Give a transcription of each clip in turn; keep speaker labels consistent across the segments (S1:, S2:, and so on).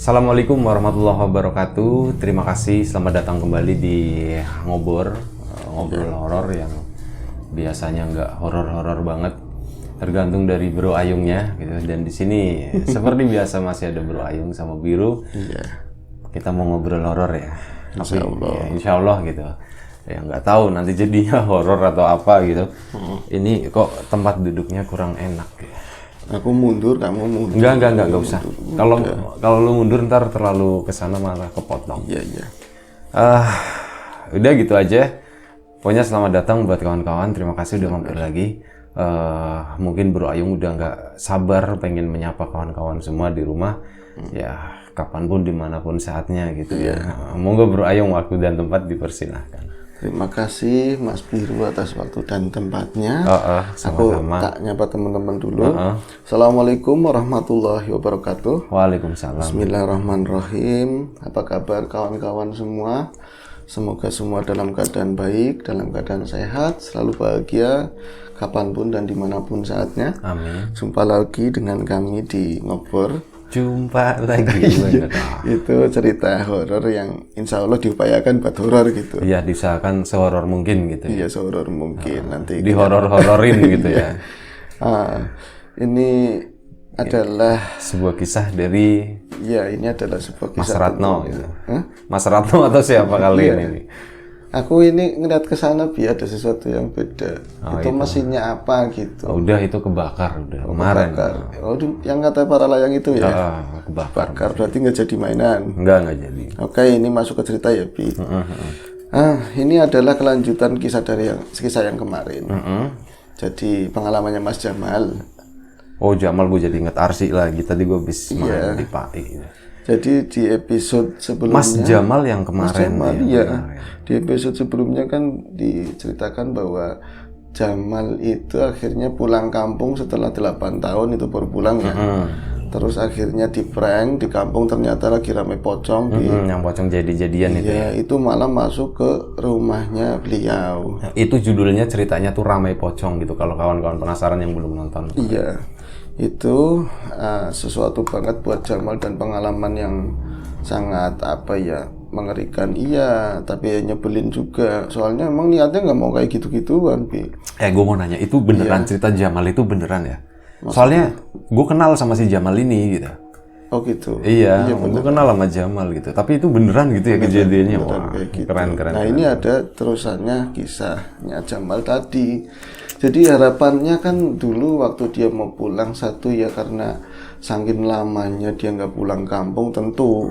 S1: Assalamualaikum warahmatullahi wabarakatuh. Terima kasih, selamat datang kembali di Ngobrol horor yang biasanya nggak horor-horor banget, tergantung dari Bro Ayungnya gitu. Dan di sini seperti biasa masih ada Bro Ayung sama Biru.
S2: Iya.
S1: Kita mau ngobrol horor ya.
S2: Insya Allah.
S1: Ya, insya Allah gitu. Ya nggak tahu nanti jadinya horor atau apa gitu. Ini kok tempat duduknya kurang enak ya.
S2: Aku mundur, kamu mundur.
S1: Enggak usah. Kalau lu mundur ntar terlalu kesana malah kepotong.
S2: Iya.
S1: Udah gitu aja. Pokoknya selamat datang buat kawan-kawan. Terima kasih udah mampir lagi. Mungkin Bro Ayung udah nggak sabar pengen menyapa kawan-kawan semua di rumah. Ya kapanpun dimanapun saatnya gitu ya. Monggo Bro Ayung, waktu dan tempat dipersilahkan.
S2: Terima kasih Mas Biru atas waktu dan tempatnya.
S1: Sama-sama.
S2: Aku tak nyapa teman-teman dulu. Assalamualaikum warahmatullahi wabarakatuh.
S1: Waalaikumsalam.
S2: Bismillahirrahmanirrahim. Apa kabar kawan-kawan semua? Semoga semua dalam keadaan baik, dalam keadaan sehat, selalu bahagia, kapanpun dan dimanapun saatnya.
S1: Amin.
S2: Jumpa lagi dengan kami di Ngobrol.
S1: Jumpa lagi.
S2: Itu cerita horor yang insya Allah diupayakan buat horor gitu.
S1: Iya, diusahakan sehoror mungkin gitu.
S2: Iya, sehoror mungkin nanti.
S1: Dihoror-hororin gitu ya.
S2: Ini adalah
S1: Sebuah kisah dari
S2: ini adalah sebuah
S1: Mas
S2: kisah
S1: Ratno
S2: tentang-
S1: gitu.
S2: Hah?
S1: Mas Ratno atau siapa kali ini?
S2: Aku ini ngeliat ke sana biar ada sesuatu yang beda. Itu mesinnya apa gitu.
S1: Udah itu kebakar udah kemarin.
S2: Bakar. Oh, yang kata para layang itu ya.
S1: Kebakar.
S2: Bakar berarti nggak jadi mainan.
S1: Enggak jadi.
S2: Oke, ini masuk ke cerita ya, Bi. Ini adalah kelanjutan kisah dari kisah yang kemarin. Jadi pengalamannya Mas Jamal.
S1: Oh, Jamal, gue jadi inget Arsi lagi. Tadi gue habis main di PAI.
S2: Jadi di episode sebelumnya
S1: Mas Jamal yang kemarin.
S2: Di episode sebelumnya kan diceritakan bahwa Jamal itu akhirnya pulang kampung setelah 8 tahun itu baru pulang ya. Terus akhirnya di prank di kampung, ternyata lagi ramai pocong
S1: Yang pocong jadi-jadian itu.
S2: ya, itu malah masuk ke rumahnya beliau.
S1: Itu judulnya ceritanya tuh Ramai Pocong gitu. Kalau kawan-kawan penasaran yang belum nonton.
S2: Iya, itu sesuatu banget buat Jamal dan pengalaman yang sangat mengerikan. Iya, tapi nyebelin juga. Soalnya emang niatnya nggak mau kayak gitu-gituan, Bi.
S1: Gue mau nanya, itu beneran cerita Jamal itu beneran ya? Soalnya gue kenal sama si Jamal ini gitu.
S2: Oh gitu.
S1: Iya, gue kenal sama Jamal gitu. Tapi itu beneran gitu ya kejadiannya. Wah,
S2: Kayak gitu.
S1: keren.
S2: Nah, ini ada terusannya kisahnya Jamal tadi. Jadi harapannya kan dulu waktu dia mau pulang, satu ya karena saking lamanya dia nggak pulang kampung, tentu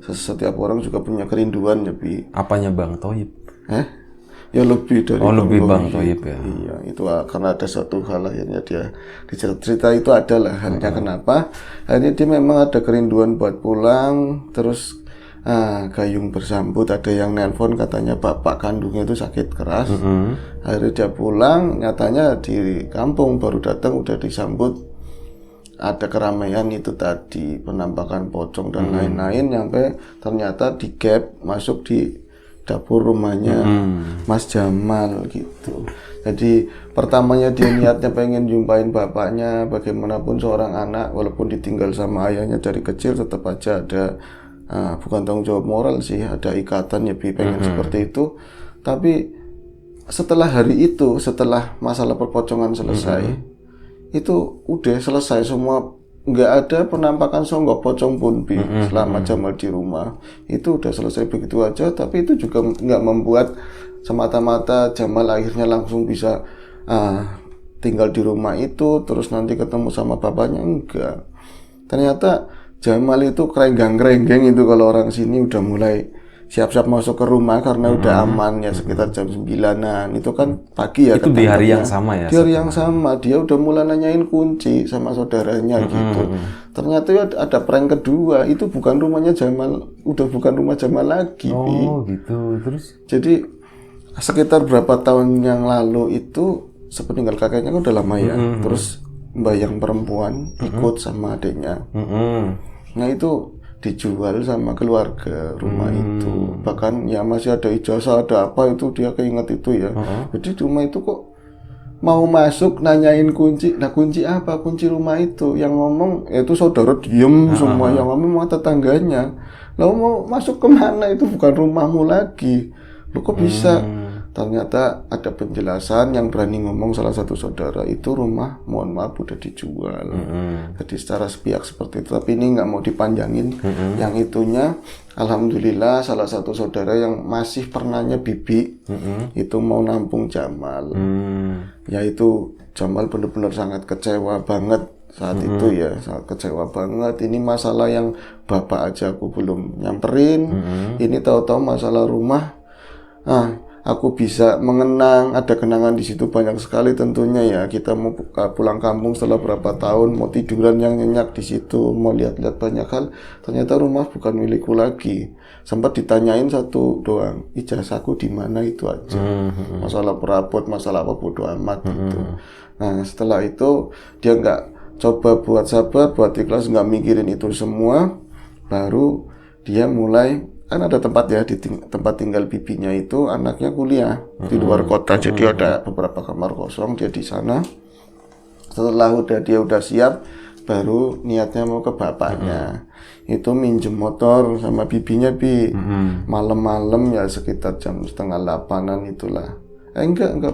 S2: setiap orang juga punya kerinduan ya, Bi.
S1: Apanya Bang Toyib?
S2: Ya lebih dari
S1: Bang Toyib ya.
S2: Iya, itu karena ada suatu hal akhirnya dia di cerita itu adalah halnya kenapa? Akhirnya dia memang ada kerinduan buat pulang, terus gayung bersambut, ada yang nelpon katanya bapak kandungnya itu sakit keras. Akhirnya dia pulang, nyatanya di kampung baru datang udah disambut ada keramaian itu tadi, penampakan pocong dan lain-lain, sampai ternyata di gap masuk di dapur rumahnya Mas Jamal gitu. Jadi pertamanya dia niatnya pengen jumpain bapaknya, bagaimanapun seorang anak walaupun ditinggal sama ayahnya dari kecil tetap aja ada bukan tanggung jawab moral sih, ada ikatan ya, pengen seperti itu. Tapi setelah hari itu, setelah masalah perpocongan selesai, itu udah selesai semua. Nggak ada penampakan songgok pocong pun, Bi, selama Jamal di rumah. Itu udah selesai begitu aja, tapi itu juga nggak membuat semata-mata Jamal akhirnya langsung bisa tinggal di rumah itu, terus nanti ketemu sama bapaknya, enggak. Ternyata Jamal itu kerenggang-kerenggeng itu, kalau orang sini udah mulai siap-siap masuk ke rumah karena udah aman ya, sekitar jam 9-an itu kan pagi ya.
S1: Itu di hari yang sama ya?
S2: Di hari yang sama dia udah mulai nanyain kunci sama saudaranya gitu. Ternyata ya ada prank kedua, itu bukan rumahnya Jamal, udah bukan rumah Jamal lagi.
S1: Oh gitu, terus?
S2: Jadi sekitar berapa tahun yang lalu itu sepeninggal kakeknya kan udah lama ya, terus mbak yang perempuan ikut sama adiknya. Nah itu dijual sama keluarga rumah itu, bahkan ya masih ada ijazah ada apa itu, dia keinget itu ya. Jadi rumah itu kok mau masuk nanyain kunci. Nah kunci apa? Kunci rumah itu. Yang ngomong itu saudara diem semua. Yang ngomong mau tetangganya. Lalu mau masuk kemana? Itu bukan rumahmu lagi. Lu kok bisa? Ternyata ada penjelasan yang berani ngomong salah satu saudara, itu rumah mohon maaf udah dijual. Jadi secara sepihak seperti itu. Tapi ini nggak mau dipanjangin. Yang itunya alhamdulillah salah satu saudara yang masih pernahnya bibi itu mau nampung Jamal. Yaitu Jamal benar-benar sangat kecewa banget saat itu ya, sangat kecewa banget. Ini masalah yang bapak aja aku belum nyamperin. Ini tahu-tahu masalah rumah. Aku bisa mengenang, ada kenangan di situ banyak sekali tentunya ya. Kita mau pulang kampung setelah berapa tahun, mau tiduran yang nyenyak di situ, mau lihat-lihat banyak hal. Ternyata rumah bukan milikku lagi. Sempat ditanyain satu doang, ijazahku di mana itu aja. Masalah perabot, masalah apa bodo amat gitu. Nah setelah itu dia nggak coba buat sabar, buat ikhlas, nggak mikirin itu semua. Baru dia mulai, kan ada tempat ya, di tempat tinggal bibinya itu anaknya kuliah di luar kota, jadi ada beberapa kamar kosong, dia di sana. Setelah dia udah siap, baru niatnya mau ke bapaknya. Itu minjem motor sama bibinya malam-malam ya sekitar jam 7:30 itulah.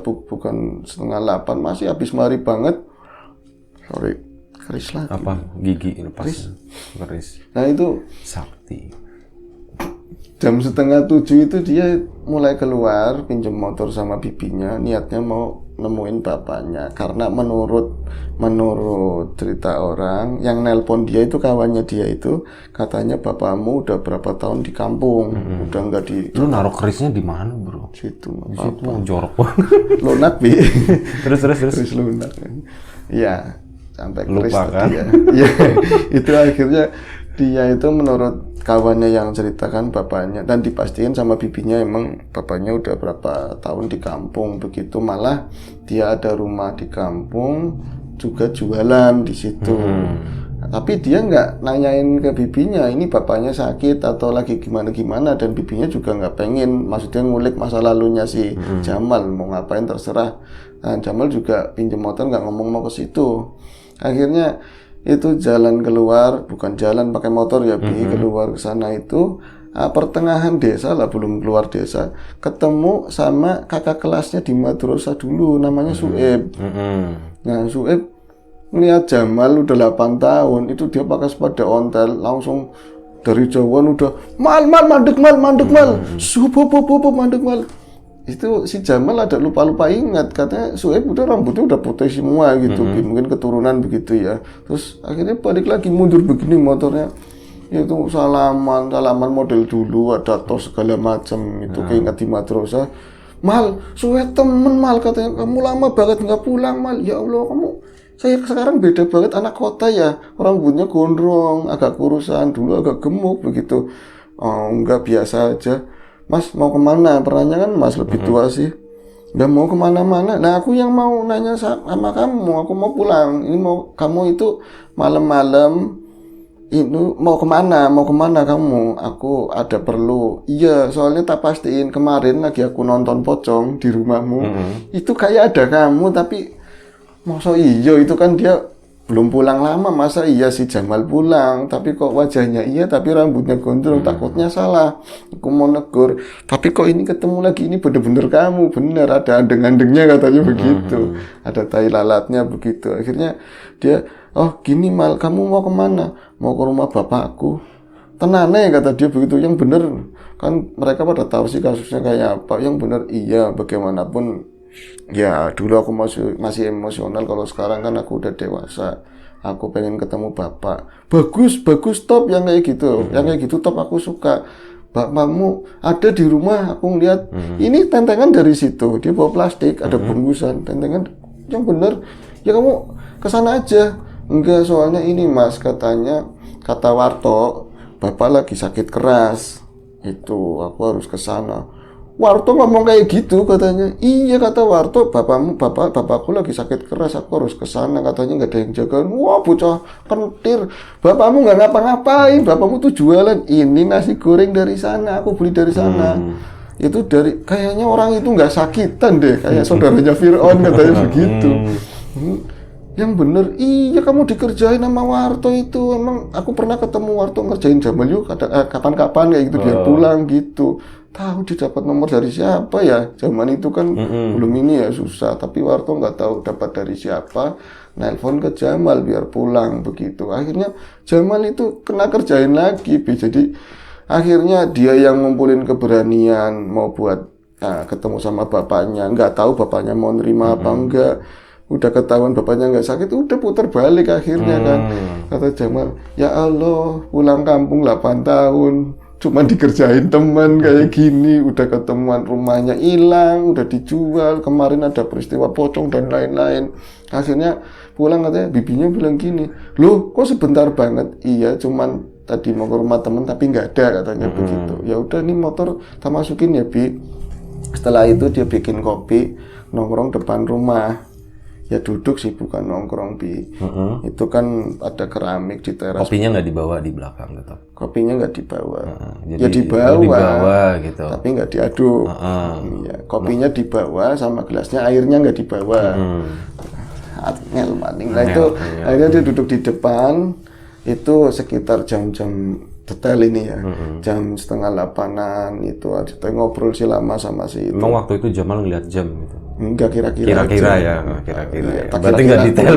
S2: Bukan 7:30, masih habis mari banget. Sorry, keris lagi.
S1: Apa? Gigi lepas. Keris.
S2: Nah itu
S1: sakti.
S2: Jam 6:30 itu dia mulai keluar pinjam motor sama bibinya, niatnya mau nemuin bapaknya. Karena menurut cerita orang yang nelpon dia itu kawannya dia itu, katanya bapakmu udah berapa tahun di kampung, udah nggak di.
S1: Lu naruh kerisnya di mana, bro?
S2: Situ
S1: Situ jorok banget.
S2: Lunak bi.
S1: Terus
S2: lunak. Iya, sampai keris
S1: lupa kan?
S2: Ya. Iya, itu akhirnya dia itu menurut kawannya yang ceritakan bapaknya, dan dipastiin sama bibinya emang bapaknya udah berapa tahun di kampung begitu, malah dia ada rumah di kampung juga jualan di situ. Tapi dia nggak nanyain ke bibinya ini bapaknya sakit atau lagi gimana, dan bibinya juga nggak pengen, maksudnya ngulik masa lalunya si Jamal, mau ngapain terserah. Nah, Jamal juga pinjam motor, nggak ngomong mau ke situ. Akhirnya itu jalan keluar, bukan jalan pakai motor ya, keluar ke sana itu pertengahan desa lah, belum keluar desa, ketemu sama kakak kelasnya di madrasah dulu, namanya Sueb. Nah Sueb ngeliat Jamal udah 8 tahun, itu dia pakai sepeda ontel, langsung dari jauhan udah mandek mal, mandek mal. Itu si Jamal ada lupa ingat, katanya Sueb udah rambutnya udah putih semua gitu, mungkin keturunan begitu ya. Terus akhirnya balik lagi mundur begini motornya, itu salaman model dulu, ada tos segala macam itu, keinget di madrasah. Mal, Sueb temen mal, katanya kamu lama banget nggak pulang mal. Ya Allah, saya sekarang beda banget, anak kota ya, rambutnya gondrong, agak kurusan, dulu agak gemuk begitu. Enggak, biasa aja. Mas mau kemana? Pernahnya kan Mas lebih tua sih. Udah mau kemana-mana. Nah aku yang mau nanya sama kamu, aku mau pulang. Ini mau kamu itu malam-malam itu mau kemana kamu? Aku ada perlu. Iya, soalnya tak pastiin kemarin lagi aku nonton pocong di rumahmu. Itu kayak ada kamu, tapi masa iya, itu kan dia belum pulang lama, masa iya si Jamal pulang, tapi kok wajahnya iya tapi rambutnya gondrong, takutnya salah. Aku mau negur, tapi kok ini ketemu lagi, ini bener-bener kamu, bener ada andeng-andengnya katanya begitu, ada tai lalatnya begitu. Akhirnya dia, oh gini Mal, kamu mau kemana? Mau ke rumah bapakku. Tenane kata dia begitu, yang bener kan mereka pada tahu sih kasusnya kayak apa, yang bener iya, bagaimanapun ya dulu aku masih emosional, kalau sekarang kan aku udah dewasa, aku pengen ketemu bapak. Bagus top yang kayak gitu, yang kayak gitu top, aku suka. Bapakmu ada di rumah, aku ngeliat ini tentengan dari situ, dia bawa plastik, ada bungkusan tentengan, yang bener ya kamu kesana aja. Enggak, soalnya ini Mas, katanya kata Warto bapak lagi sakit keras, itu aku harus kesana. Warto ngomong kayak gitu katanya. Iya kata Warto, bapakku lagi sakit keras, aku harus kesana, katanya nggak ada yang jagain. Wah bocah kentir, bapakmu nggak ngapa-ngapain, bapakmu tuh jualan ini nasi goreng dari sana, aku beli dari sana. itu dari kayaknya orang itu nggak sakitan deh, kayak saudaranya Fir'aun katanya begitu. Yang bener, iya kamu dikerjain sama Warto itu, emang aku pernah ketemu Warto ngerjain Jamal yuk kapan-kapan kayak gitu, dia pulang gitu. Tahu dia dapat nomor dari siapa ya, zaman itu kan belum ini ya susah, tapi Warto nggak tahu dapat dari siapa, nelpon ke Jamal biar pulang begitu. Akhirnya Jamal itu kena kerjain lagi, jadi akhirnya dia yang ngumpulin keberanian mau buat ketemu sama bapaknya, nggak tahu bapaknya mau nerima apa enggak. Udah ketahuan bapaknya nggak sakit, udah putar balik akhirnya kan. Kata Jamal, ya Allah, pulang kampung 8 tahun, cuma dikerjain teman kayak gini, udah ketemuan rumahnya hilang, udah dijual, kemarin ada peristiwa pocong dan lain-lain. Akhirnya pulang katanya, bibinya bilang gini, loh kok sebentar banget? Iya, cuman tadi mau ke rumah teman tapi nggak ada katanya begitu. Ya udah nih motor tak masukin ya Bi. Setelah itu dia bikin kopi, nongkrong depan rumah. Ya duduk sih bukan nongkrong Bi. Itu kan ada keramik di teras.
S1: Kopinya nggak dibawa di belakang tetap.
S2: Kopinya nggak dibawa.
S1: Jadi
S2: Ya dibawa
S1: gitu.
S2: tapi nggak diaduk. Ya, kopinya dibawa sama gelasnya, airnya nggak dibawa. Ngel maning. Nah itu akhirnya dia duduk di depan. Itu sekitar jam-jam detail ini ya, jam 7:30 itu kita ngobrol sih lama sama si itu.
S1: Emang waktu itu Jamal ngeliat jam gitu?
S2: Enggak, kira-kira
S1: ya. Berarti nggak detail,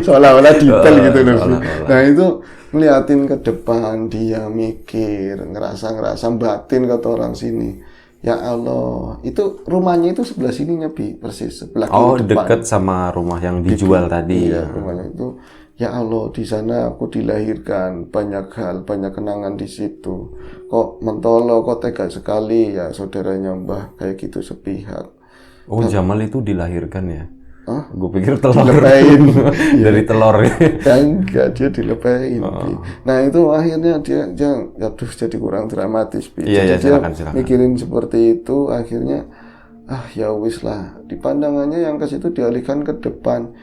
S2: seolah-olah detail gitu loh. Nah itu ngeliatin ke depan, dia mikir, ngerasa batin kata orang sini. Ya Allah, itu rumahnya itu sebelah sininya Bi, persis sebelah kiri depan.
S1: Deket sama rumah yang dijual tadi.
S2: Iya, rumahnya itu. Ya Allah, di sana aku dilahirkan, banyak hal, banyak kenangan di situ. Kok mentolo, kok tega sekali ya saudaranya Mbah kayak gitu sepihak.
S1: Oh, Jamal itu dilahirkan ya? Gue pikir telur.
S2: Dilepain.
S1: Dari telur.
S2: Ya enggak, dia dilepain. Nah itu akhirnya dia jadi kurang dramatis.
S1: Iya, silakan.
S2: Mikirin seperti itu, akhirnya ya wis lah. Di pandangannya yang ke situ dialihkan ke depan.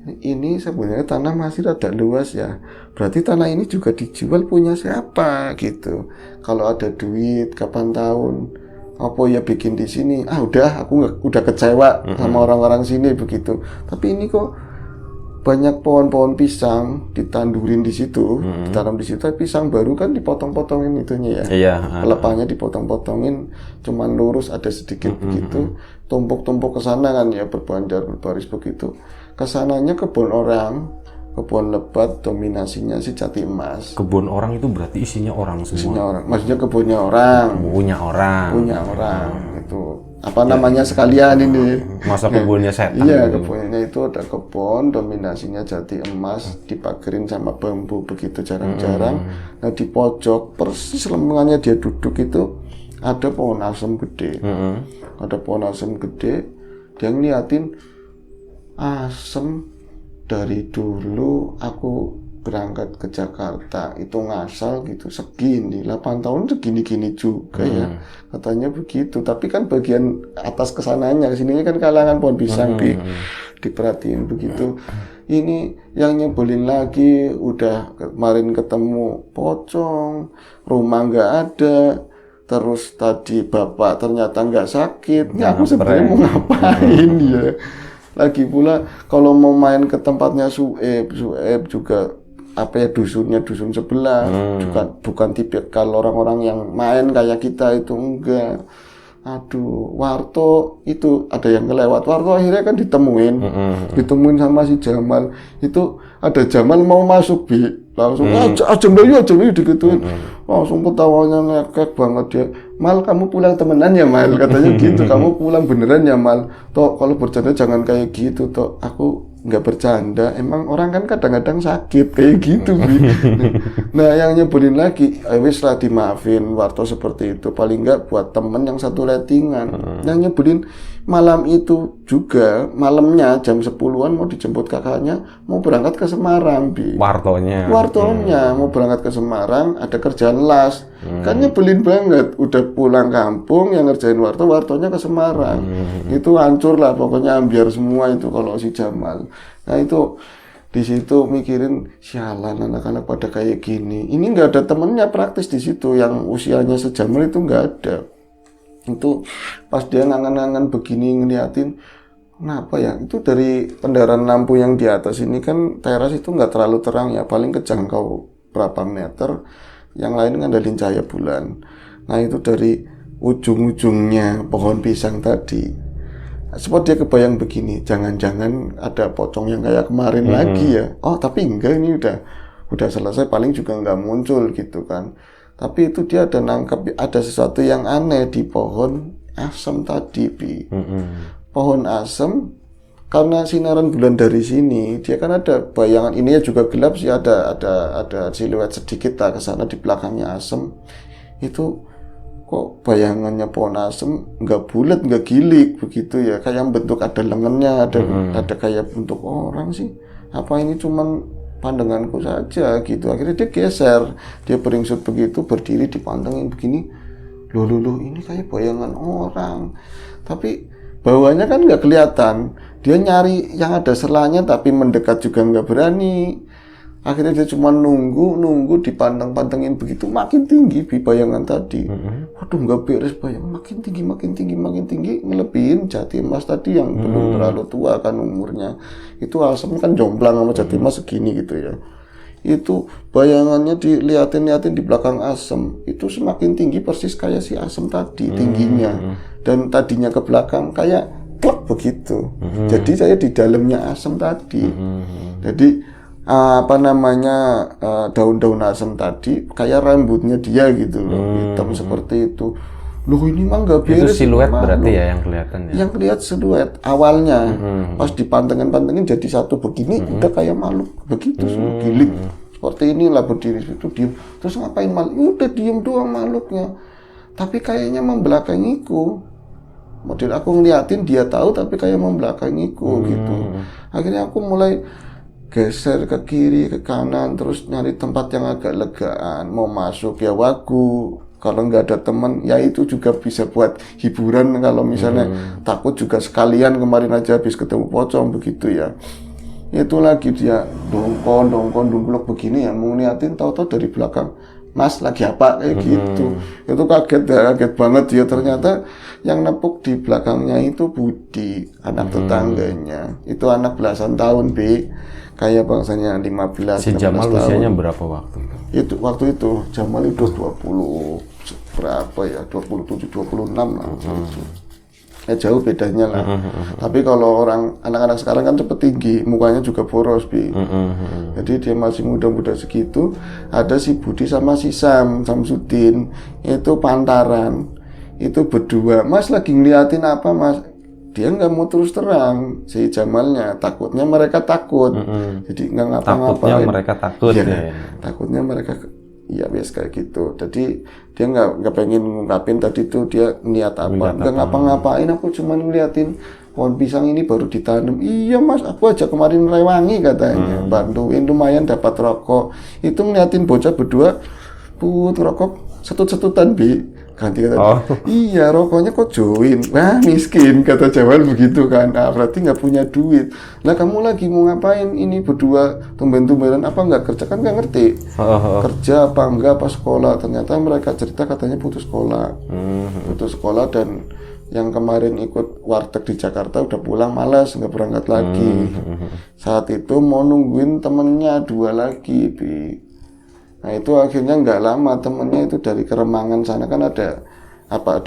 S2: Ini sebenarnya tanah masih rada luas ya. Berarti tanah ini juga dijual punya siapa gitu. Kalau ada duit, kapan tahun, apa ya bikin di sini. Udah, aku udah kecewa sama orang-orang sini begitu. Tapi ini kok banyak pohon-pohon pisang ditandurin di situ, ditanam di situ. Pisang baru kan dipotong-potongin itunya ya.
S1: Iya.
S2: Pelepahnya dipotong-potongin, cuman lurus ada sedikit begitu. Tumpuk-tumpuk ke sana kan ya, berbaris begitu. Kesananya kebun orang, kebun lebat, dominasinya si jati emas.
S1: Kebun orang itu berarti isinya orang semua.
S2: Isinya orang, maksudnya kebunnya orang.
S1: Punya orang.
S2: Itu apa namanya sekalian ini?
S1: Masa kebunnya setan?
S2: Iya, kebunnya itu ada kebun, dominasinya jati emas, dipagerin sama bambu begitu jarang-jarang. Nah di pojok persis lembungannya dia duduk itu ada pohon asem gede. Ada pohon asem gede. Dia ngeliatin asem. Dari dulu aku berangkat ke Jakarta itu ngasal gitu segini 8 tahun segini-gini juga ya katanya begitu. Tapi kan bagian atas kesananya kesininya kan kalangan pohon pisang diperhatiin begitu. Ini yang nyebelin lagi, udah kemarin ketemu pocong, rumah nggak ada, terus tadi bapak ternyata nggak sakit. Ya aku sebenarnya mau ngapain ya? Lagi pula kalau mau main ke tempatnya Sueb juga apa ya, dusun sebelah, juga bukan tipikal orang-orang yang main kayak kita itu, enggak. Aduh, Warto itu ada yang kelewat. Warto akhirnya kan ditemuin sama si Jamal. Itu ada Jamal mau masuk langsung aja Melayu digituin. Langsung ketawanya ngekek banget dia. Mal, kamu pulang temenan ya Mal, katanya gitu. Kamu pulang beneran ya Mal. Toh kalau bercanda jangan kayak gitu toh. Aku nggak bercanda, emang orang kan kadang-kadang sakit kayak gitu. Nah yang nyebelin lagi, wis lah dimaafin Warto seperti itu, paling nggak buat temen yang satu lettingan. Yang nyebelin malam itu juga, malamnya jam 10-an mau dijemput kakaknya, mau berangkat ke Semarang Wartonya mau berangkat ke Semarang, ada kerjaan las. Kan nyebelin banget, udah pulang kampung yang ngerjain Wartonya ke Semarang. Itu hancur lah pokoknya, ambiar semua itu kalau si Jamal. Nah itu di situ mikirin, sialan anak-anak pada kayak gini. Ini nggak ada temennya praktis di situ yang usianya sejamal itu nggak ada. Itu pas dia ngangan-ngangan begini ngeliatin, kenapa ya? Itu dari kendaraan lampu yang di atas ini kan teras itu nggak terlalu terang ya, paling kejangkau berapa meter. Yang lain kan dari cahaya bulan. Nah itu dari ujung-ujungnya pohon pisang tadi. Sempat dia kebayang begini, jangan-jangan ada pocong yang kayak kemarin lagi ya. Oh tapi enggak, ini udah selesai, paling juga nggak muncul gitu kan. Tapi itu dia ada nangkep ada sesuatu yang aneh di pohon asem tadi, Bi. Pohon asem karena sinaran bulan dari sini, dia kan ada bayangan, ini ya juga gelap sih, ada siluet sedikit lah ke sana di belakangnya asem. Itu kok bayangannya pohon asem nggak bulat, nggak gilik begitu ya, kayak bentuk ada lengannya, ada kayak bentuk orang sih. Apa ini cuman pandanganku saja gitu. Akhirnya dia geser, dia beringsut begitu, berdiri dipandangin begini, loh ini kayak bayangan orang, tapi bawahnya kan nggak kelihatan. Dia nyari yang ada selanya tapi mendekat juga nggak berani. Akhirnya dia cuma nunggu dipandang-pantengin begitu, makin tinggi bayangan tadi. Waduh, nggak beres, bayang makin tinggi, ngelebihin Jati Mas tadi yang belum terlalu tua kan umurnya. Itu asem kan jomplang sama Jati Mas segini gitu ya. Itu bayangannya diliatin di belakang asem, itu semakin tinggi persis kayak si asem tadi tingginya. Dan tadinya ke belakang kayak klek begitu. Jadi saya di dalamnya asem tadi. Jadi daun-daun asem tadi kayak rambutnya dia gitu loh, hitam seperti itu. Loh ini mah nggak beres.
S1: Itu siluet berarti ya yang kelihatan ya?
S2: Yang kelihatan siluet awalnya. Pas dipantengin jadi satu begini, udah kayak makhluk begitu, gilik. Seperti inilah berdiri situ diem. Terus ngapain makhluk? Udah diem doang makhluknya. Tapi kayaknya membelakangiku. Model aku ngeliatin dia tahu tapi kayak membelakangiku gitu. Akhirnya aku mulai geser ke kiri, ke kanan, terus nyari tempat yang agak legaan. Mau masuk ya wagu. Kalau nggak ada teman, ya itu juga bisa buat hiburan. Kalau misalnya takut juga sekalian, kemarin aja habis ketemu pocong begitu ya. Itu lagi dia dongkon dungklok begini ya, mau ngeliatin, tahu-tahu dari belakang, Mas lagi apa kayak gitu. Itu kaget banget dia, ternyata yang nepuk di belakangnya itu Budi, anak tetangganya. Itu anak belasan tahun, Bi. Kayak bangsanya 15
S1: Si Jamal usianya berapa waktu itu?
S2: Itu waktu itu Jamal itu 20 berapa ya? 27 26 lah. Ya jauh bedanya lah. Tapi kalau anak-anak sekarang kan cepet tinggi, mukanya juga boros, Bi. Jadi dia masih muda-muda segitu. Ada si Budi sama si Samsudin, itu pantaran. Itu berdua, Mas lagi ngeliatin apa, Mas? Dia nggak mau terus terang, si Jamalnya takutnya mereka takut, jadi nggak ngapa-ngapain.
S1: Takutnya mereka takut ya.
S2: Takutnya mereka, ya biasa kayak gitu. Jadi dia nggak pengen ngungkapin tadi tuh dia niat apa, nggak ngapa-ngapain. Aku cuma ngeliatin pohon pisang ini baru ditanam. Iya Mas, aku aja kemarin rewangi katanya, bantuin lumayan dapat rokok. Itu ngeliatin bocah berdua, put rokok setut-setutan, Bi. Ganti kata, iya rokoknya kok join, wah miskin kata Jamal begitu kan. Nah, berarti nggak punya duit. Lah kamu lagi mau ngapain ini berdua, tumben-tumbenan apa nggak kerja, kan nggak ngerti kerja apa enggak apa sekolah. Ternyata mereka cerita katanya putus sekolah, dan yang kemarin ikut warteg di Jakarta udah pulang malas, nggak berangkat lagi. Saat itu mau nungguin temennya 2 lagi, Bi. Nah itu akhirnya nggak lama, temennya itu dari Keremangan sana kan ada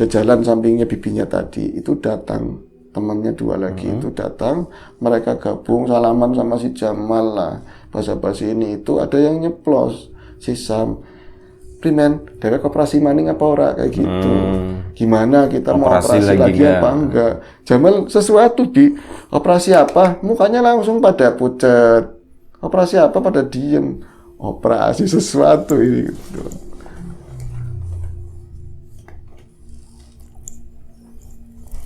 S2: jalan sampingnya bibinya tadi, itu datang temannya 2 lagi itu datang, mereka gabung salaman sama si Jamal lah, basa-basi ini itu ada yang nyeplos si Sam, Primen, dewek operasi maning apa ora kayak gitu, gimana kita mau operasi lagi apa enggak? Jamal sesuatu di operasi apa, mukanya langsung pada pucat, operasi apa pada diem. Operasi sesuatu ini gitu.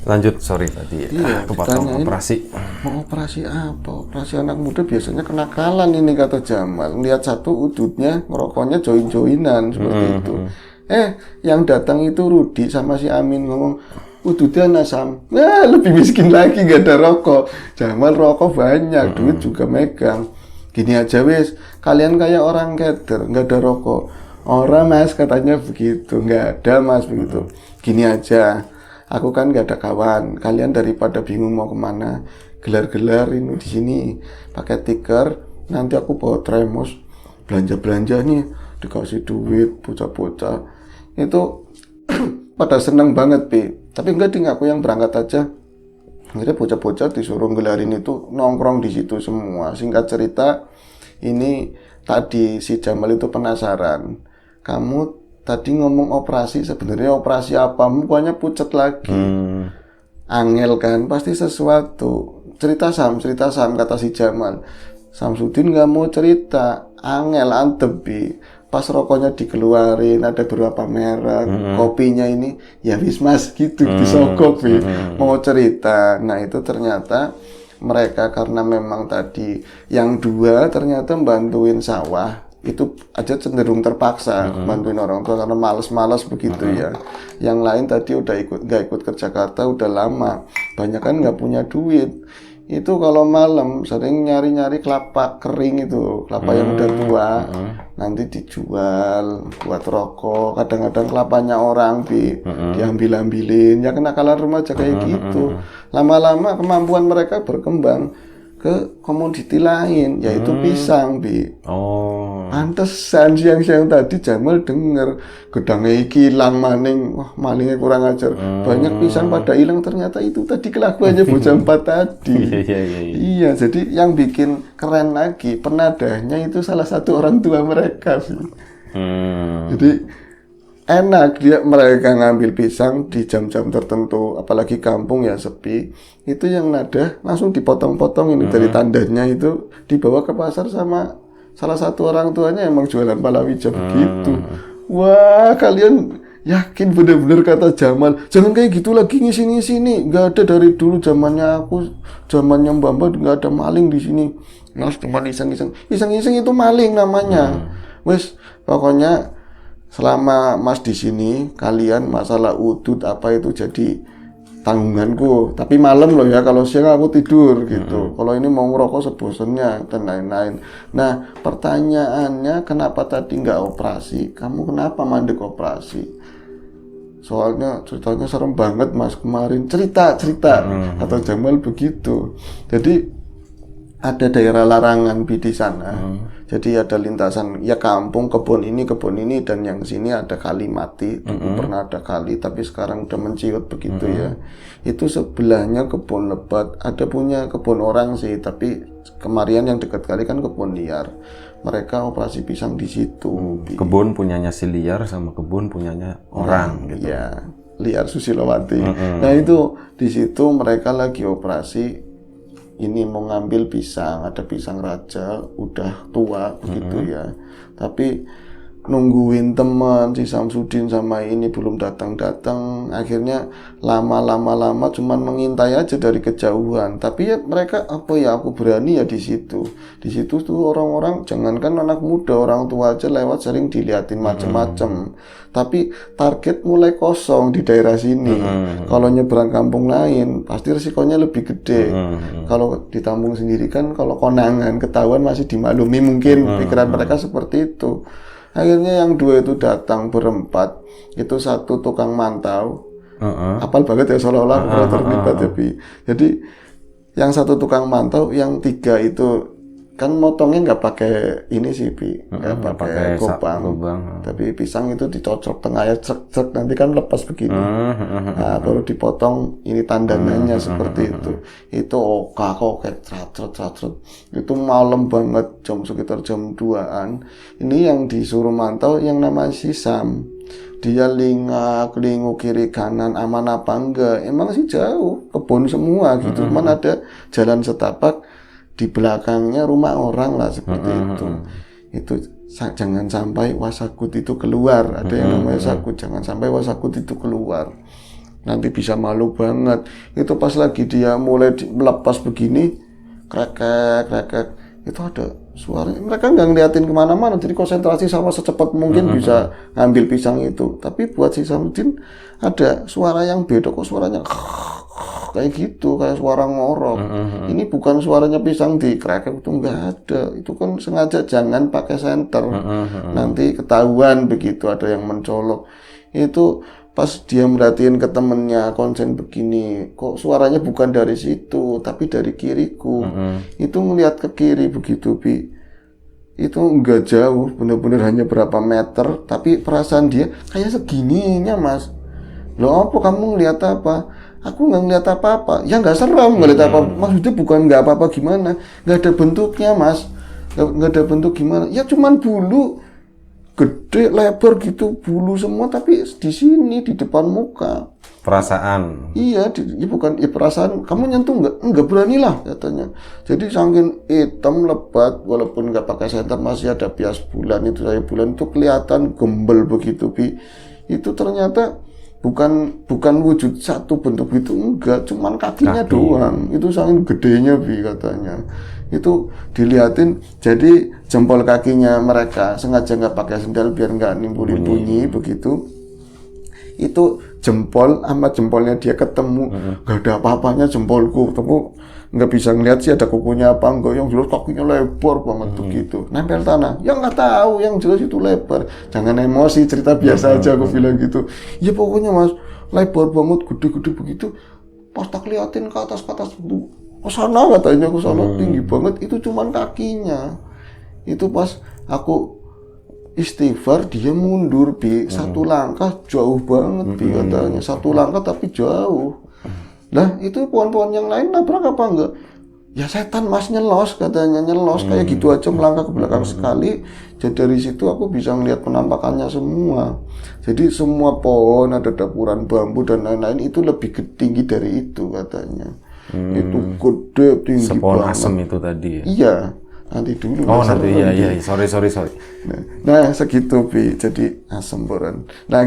S1: Lanjut, sorry tadi kepotong operasi.
S2: Mau operasi apa? Operasi anak muda biasanya kenakalan ini kata Jamal. Lihat satu udutnya, ngerokoknya join-joinan seperti itu. Yang datang itu Rudi sama si Amin ngomong, udutnya Nasam. Nah, lebih miskin lagi, gak ada rokok. Jamal rokok banyak, duit juga megang. Gini aja wis, kalian kayak orang keder, nggak ada rokok. Orang Mas katanya begitu, nggak ada Mas begitu. Gini aja, aku kan nggak ada kawan, kalian daripada bingung mau kemana, gelar-gelar ini di sini pakai tiker, nanti aku bawa tremos belanja nih, dikasih duit bocah-bocah itu pada seneng banget tapi enggak ding, aku yang berangkat aja. Akhirnya bocah-bocah disuruh gelarin itu nongkrong di situ semua. Singkat cerita, ini tadi si Jamal itu penasaran. Kamu tadi ngomong operasi, sebenarnya operasi apa? Mukanya pucat lagi. Angel kan, pasti sesuatu. Cerita Sam, kata si Jamal. Samsudin nggak mau cerita, angel antebi. Pas rokoknya dikeluarin, ada beberapa merek, kopinya ini, ya wis mas gitu, disogok mau cerita. Nah itu ternyata mereka karena memang tadi yang dua ternyata bantuin sawah, itu aja cenderung terpaksa bantuin orang tua karena males-males begitu ya. Yang lain tadi udah nggak ikut ke Jakarta udah lama, banyak kan nggak punya duit. Itu kalau malam sering nyari-nyari kelapa kering itu, kelapa yang udah tua, nanti dijual buat rokok. Kadang-kadang kelapanya orang diambil-ambilin, ya kenakalan remaja kayak gitu. Lama-lama kemampuan mereka berkembang ke komoditi lain, yaitu pisang, Pantesan siang-siang tadi Jamal denger gedangnya iki hilang maning, wah malingnya kurang ajar. Banyak pisang pada hilang, ternyata itu tadi kelakuannya bocah 4 tadi. Iya, jadi yang bikin keren lagi penadahnya itu salah satu orang tua mereka. Jadi enak mereka ngambil pisang di jam-jam tertentu, apalagi kampung ya sepi. Itu yang nadah langsung dipotong-potong ini dari tandanya itu dibawa ke pasar sama salah satu orang tuanya emang jualan palawija begitu. Wah, kalian yakin bener-bener kata Jamal, jangan kayak gitu lagi ngisi-ngisi nih. Nggak ada dari dulu zamannya aku, zamannya Mbak nggak ada maling di sini. Mas cuma iseng-iseng itu maling namanya. Wes pokoknya selama Mas di sini, kalian masalah udut apa itu jadi tanggunganku. Tapi malam loh ya, kalau siang aku tidur gitu. Kalau ini mau ngerokok sebosannya dan lain-lain. Nah, pertanyaannya kenapa tadi nggak operasi? Kamu kenapa mandek operasi? Soalnya ceritanya serem banget Mas kemarin. Cerita atau Jamal begitu. Jadi ada daerah larangan di sana. Jadi ada lintasan ya kampung, kebun ini dan yang sini ada kali mati. Pernah ada kali tapi sekarang udah menciut begitu ya. Itu sebelahnya kebun lebat. Ada punya kebun orang sih, tapi kemarin yang dekat kali kan kebun liar. Mereka operasi pisang di situ.
S1: Kebun punyanya si liar sama kebun punyanya orang gitu.
S2: Ya, liar Susilowati. Nah itu di situ mereka lagi operasi. Ini mau ngambil pisang, ada pisang raja, udah tua begitu ya. Tapi nungguin teman si Samsudin sama ini belum datang. Akhirnya lama cuman mengintai aja dari kejauhan. Tapi ya mereka aku berani ya di situ. Di situ tuh orang-orang jangankan anak muda, orang tua aja lewat sering diliatin macem-macem. Tapi target mulai kosong di daerah sini. Kalau nyebrang kampung lain pasti resikonya lebih gede. Kalau di Tambung sendiri kan kalau konangan ketahuan masih dimaklumi, mungkin pikiran mereka seperti itu. Akhirnya yang dua itu datang berempat. Itu satu tukang mantau. Apal banget ya seolah-olah pernah terlibat ya Bi. Jadi yang satu tukang mantau, yang tiga itu kan motongnya nggak pakai ini sih Bi, nggak pakai gobang. Tapi pisang itu dicocok tengahnya cek nanti kan lepas begini. Nah, baru dipotong ini tandangannya seperti itu. Itu kok kayak tracret. Itu malam banget sekitar jam 2-an. Ini yang disuruh mantau yang namanya si Sam. Dia lingu kiri kanan aman apa enggak. Emang sih jauh, kebun semua gitu. Cuman ada jalan setapak di belakangnya rumah orang lah seperti itu. Itu jangan sampai wasakut itu keluar. Ada yang namanya sakut, jangan sampai wasakut itu keluar. Nanti bisa malu banget. Itu pas lagi dia mulai melepas begini, krek, itu ada suara. Mereka nggak ngeliatin kemana-mana, jadi konsentrasi sama secepat mungkin bisa ngambil pisang itu. Tapi buat si Samsudin ada suara yang beda, kok suaranya kayak gitu, kayak suara ngorok. Ini bukan suaranya pisang di krek itu, nggak ada. Itu kan sengaja jangan pakai senter. Nanti ketahuan begitu ada yang mencolok. Itu pas dia merhatiin ke temennya konsen begini, kok suaranya bukan dari situ tapi dari kiriku. Itu ngelihat ke kiri begitu Bi, itu enggak jauh, bener-bener hanya berapa meter, tapi perasaan dia kayak segininya Mas. Loh apa kamu ngelihat apa? Aku nggak ngelihat apa-apa. Ya nggak seram ngelihat apa, maksudnya bukan nggak apa-apa gimana, nggak ada bentuknya Mas, nggak ada bentuk gimana, ya cuman bulu gede lebar gitu, bulu semua, tapi di sini di depan muka.
S1: Perasaan.
S2: Iya, ya bukan ya perasaan. Kamu nyentuh nggak berani lah katanya. Jadi saking hitam lebat, walaupun nggak pakai senter masih ada bias bulan itu, saya bulan itu kelihatan gembel begitu Bi. Itu ternyata bukan wujud satu bentuk itu, enggak, cuman kakinya doang. Itu saking gedenya Bi katanya. Itu dilihatin, jadi jempol kakinya mereka sengaja nggak pakai sendal biar nggak nimbulin bunyi begitu. Itu jempol sama jempolnya dia ketemu, nggak ada apa-apanya jempolku, tapi nggak bisa ngeliat sih ada kukunya apa enggak, yang jelas kakinya lebar banget begitu, nempel tanah, yang nggak tahu, yang jelas itu lebar. Jangan emosi, cerita biasa aja aku bilang gitu. Ya pokoknya Mas, lebar banget, gede-gede begitu. Pas tak liatin ke atas itu, ke sana katanya, ke sana tinggi banget, itu cuman kakinya. Itu pas aku istighfar dia mundur Bi, satu langkah jauh banget Bi katanya, satu langkah tapi jauh. Lah itu pohon-pohon yang lain nabrak apa enggak? Ya setan Mas, nyelos katanya, nyelos kayak gitu aja melangkah ke belakang sekali. Jadi dari situ aku bisa ngelihat penampakannya semua. Jadi semua pohon, ada dapuran bambu dan lain-lain itu lebih tinggi dari itu katanya. Itu gede, tinggi
S1: Sepohon
S2: banget.
S1: asem itu tadi ya?
S2: Iya, nanti dulu.
S1: Oh nanti, iya, sorry.
S2: Nah segitu Bi, jadi asem boran. Nah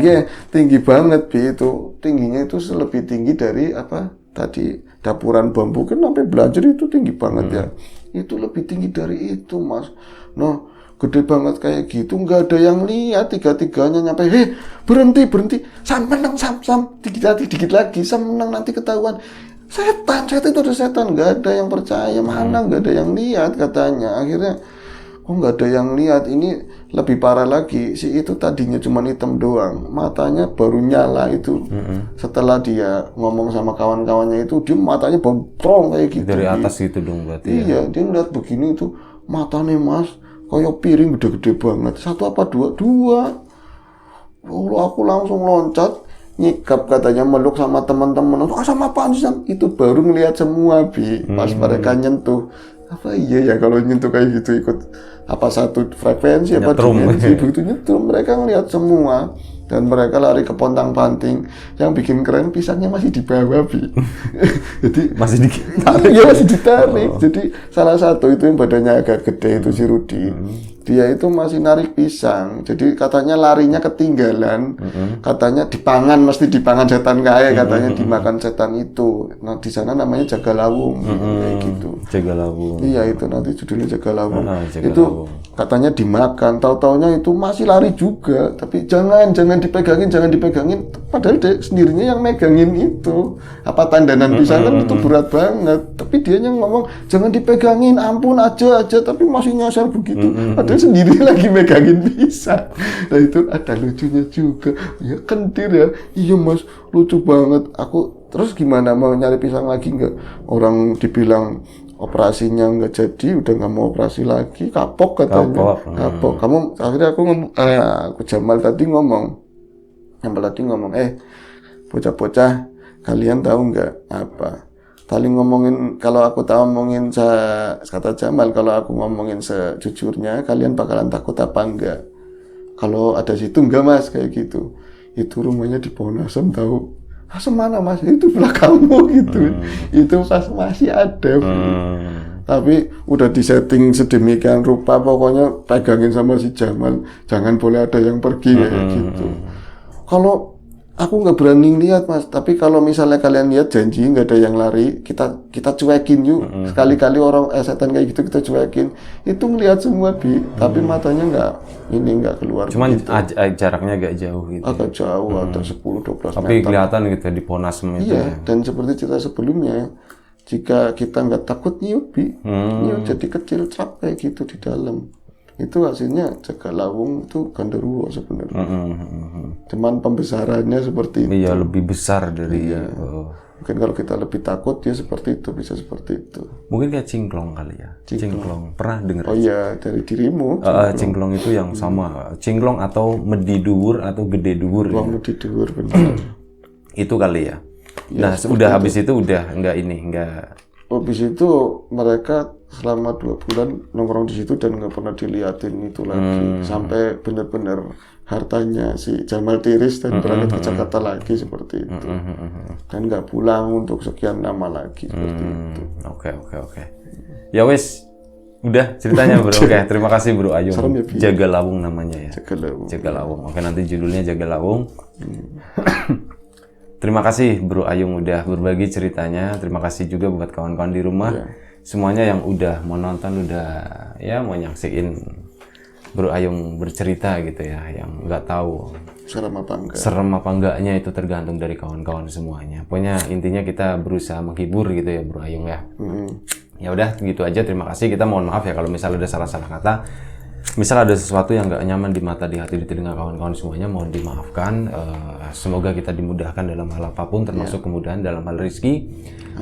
S2: tinggi banget Bi, itu tingginya itu lebih tinggi dari apa tadi, dapuran bambu kan sampai belajar itu tinggi banget ya. Itu lebih tinggi dari itu Mas. Nah gede banget kayak gitu, nggak ada yang lihat, tiga-tiganya nyampe, berhenti, Sam menang, Sam dikit lagi, Sam menang nanti ketahuan. Setan itu ada setan, nggak ada yang percaya, mana nggak ada yang lihat katanya. Akhirnya kok nggak ada yang lihat, ini lebih parah lagi, si itu tadinya cuma hitam doang, matanya baru nyala itu. Setelah dia ngomong sama kawan-kawannya itu, dia matanya baru prong kayak gitu.
S1: Dari atas gitu dong berarti.
S2: Iya, dia ngeliat begini itu, matanya Mas kayak piring gede-gede banget. Satu apa dua. Lalu aku langsung loncat, nyikap katanya, meluk sama teman-teman. Sama apaan sih? Itu baru ngelihat semua Bi, pas mereka nyentuh. Apa iya ya kalau nyentuh kayak gitu, ikut apa satu frekuensi apa dimensi begitu, nyetrum mereka ngelihat semua. Dan mereka lari ke pontang-panting. Yang bikin keren pisangnya masih di bawah Bi. Jadi
S1: masih ditarik.
S2: Iya masih ditarik. Jadi salah satu itu yang badannya agak gede itu si Rudi, dia itu masih narik pisang. Jadi katanya larinya ketinggalan. Katanya dipangan, mesti dipangan setan kaya, katanya dimakan setan itu. Nah di sana namanya Jagalawung kayak gitu.
S1: Jagalawung.
S2: Iya itu nanti judulnya Jagalawung.
S1: Jagalawung.
S2: Itu katanya dimakan, tahu-taunya itu masih lari juga. Tapi jangan dipegangin, padahal dia sendirinya yang megangin itu. Apa tandanan pisang kan itu berat banget, tapi dia yang ngomong jangan dipegangin, ampun aja, tapi masih nyasar begitu. Padahal sendiri lagi megangin pisang. Nah itu ada lucunya juga. Ya kentir ya, iya Mas, lucu banget. Aku terus gimana mau nyari pisang lagi nggak? Orang dibilang operasinya nggak jadi, udah nggak mau operasi lagi, kapok katanya. Kapok. Kamu akhirnya aku Jamal tadi ngomong, bocah-bocah, kalian tahu nggak apa? Tadi ngomongin, kalau aku tahu ngomongin kata Jamal, kalau aku ngomongin sejujurnya, kalian bakalan takut apa enggak? Kalau ada situ enggak Mas, kayak gitu. Itu rumahnya di pohon asem tahu. Asem mana Mas? Itu belakangmu gitu. Itu pas masih ada. Tapi udah disetting sedemikian rupa, pokoknya pegangin sama si Jamal, jangan boleh ada yang pergi kayak gitu. Kalau aku nggak berani lihat Mas, tapi kalau misalnya kalian lihat janji nggak ada yang lari, kita cuekin yuk. Sekali-kali orang setan kayak gitu kita cuekin. Itu ngelihat semua Bi, tapi matanya nggak keluar.
S1: Cuman gitu. Jaraknya agak jauh gitu.
S2: Agak jauh, ada 10-12 meter.
S1: Tapi kelihatan gitu di pohon asem itu.
S2: Iya, dan seperti cerita sebelumnya, jika kita nggak takut nyiut Bi, nyiut jadi kecil cap kayak gitu di dalam. Itu hasilnya Jagalawung itu Ganderuwo sebenarnya. Cuman pembesarannya seperti itu.
S1: Iya, lebih besar dari
S2: Mungkin kalau kita lebih takut ya seperti itu, bisa seperti itu.
S1: mungkin kayak cingklong kali ya. Cingklong. Pernah dengar?
S2: Oh iya, dari dirimu.
S1: Cingklong itu yang sama. Cingklong atau medi dhuwur atau gede dhuwur. Ya.
S2: Uang tidur benar.
S1: Itu kali ya. Nah, udah habis itu udah enggak.
S2: Habis itu mereka selama 2 bulan nongkrong di situ dan nggak pernah diliatin itu lagi. Sampai benar-benar hartanya si Jamal tiris dan berangkat ke Jakarta lagi seperti itu. Dan nggak pulang untuk sekian lama lagi seperti itu.
S1: Oke. Ya wes, udah ceritanya bro. Oke, terima kasih bro Ayung.
S2: Serem ya, Bi?
S1: Jaga Lawung namanya ya.
S2: Jaga
S1: Lawung. Oke, nanti judulnya Jaga Lawung. Terima kasih bro Ayung udah berbagi ceritanya. Terima kasih juga buat kawan-kawan di rumah. Semuanya yang udah mau nonton, udah ya mau nyaksiin bro Ayung bercerita gitu ya. Yang nggak tahu serem apa enggaknya itu tergantung dari kawan-kawan semuanya. Pokoknya intinya kita berusaha menghibur gitu ya bro Ayung ya. Ya udah gitu aja, terima kasih. Kita mohon maaf ya kalau misalnya ada salah-salah kata, misal ada sesuatu yang nggak nyaman di mata, di hati, di telinga kawan-kawan semuanya, mohon dimaafkan. Semoga kita dimudahkan dalam hal apapun, termasuk kemudahan dalam hal rezeki.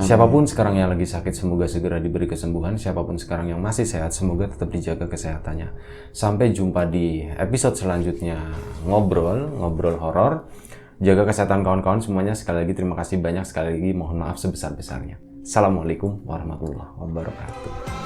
S1: Siapapun sekarang yang lagi sakit, semoga segera diberi kesembuhan. Siapapun sekarang yang masih sehat, semoga tetap dijaga kesehatannya. Sampai jumpa di episode selanjutnya ngobrol horor. Jaga kesehatan kawan-kawan semuanya. Sekali lagi terima kasih banyak. Sekali lagi mohon maaf sebesar-besarnya. Assalamualaikum warahmatullahi wabarakatuh.